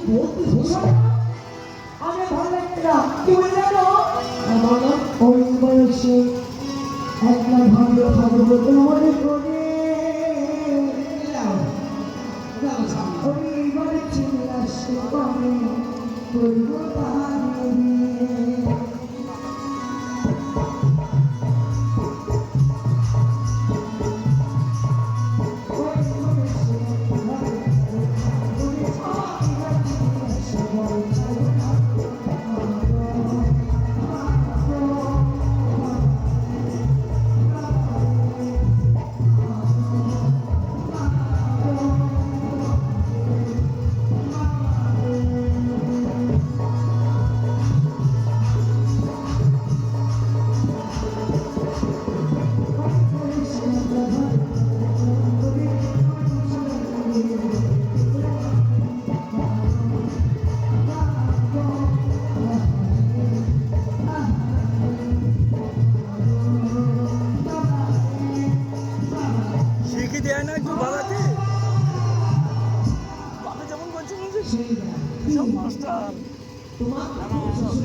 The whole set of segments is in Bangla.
আমি ভালো লাগছে না কি বলে জানো আমার ওই বয়সে একলা ভালো থাকবো তোমাদের করে ওই বয়সে আসতে পারে করবো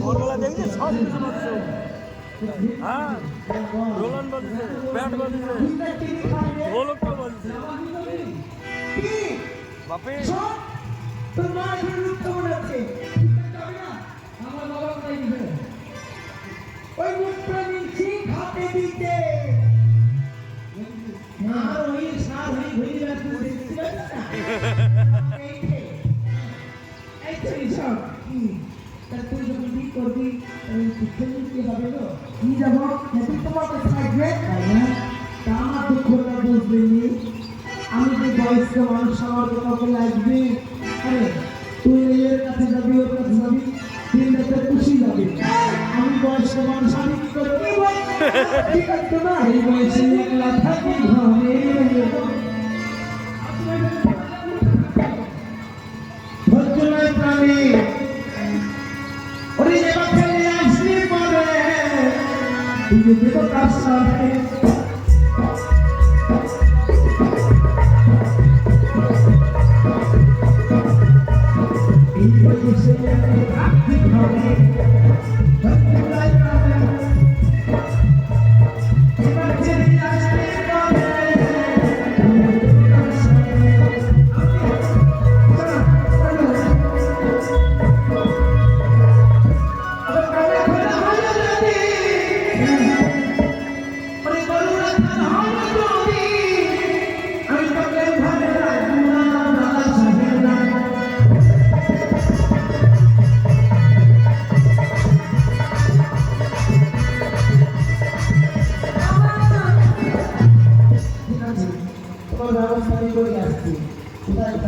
ভোরবেলা দেখছি সব কিছু বাজছে। হ্যাঁ, দোলন বাজছে, ব্যাট বাজছে, ঢোলকটা বাজছে। বাপে তুই যখন ঠিক করবি কি হবে গো কি যাবো হেঁটে তোমাকে থাকবে তাই না তা আমার দুঃখটা বুঝবি আমি যে বয়স্ক মানুষ আমার তোমাকে লাগবে আরে তুই এর কাছে যাবি ওর কাছে যাবি তিন রাতে খুশি যাবি আমি বয়স্ক মানুষ আমি কি করবো ঠিক আছে না এই বয়সে একলা থাকি ঘরে ভদ্রময় প্রাণী ওরে এবার ফেলে আসলি পরে তুই দেব কার সাথে এই বয়সে রাখতে হবে ভদ্রময় প্রাণী এবার ফেলে আসলি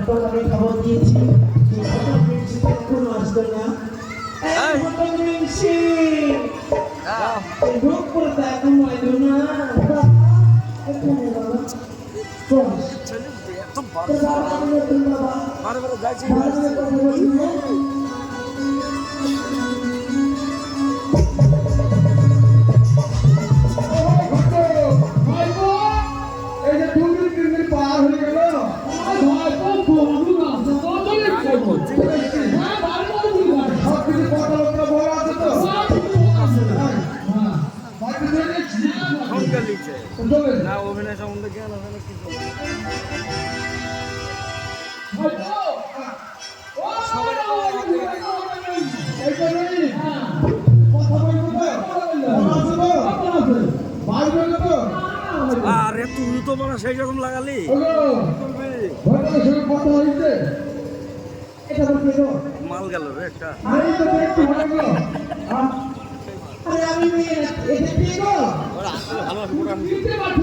পরে খবর দিয়েছি এখনো আসবে না রোগ করতে এখন না না অভিনয় সম্বন্ধে জ্ঞান হবে না কিছু আরে তুই তো মানে সেই রকম লাগালি মাল গেল রে একটা আমি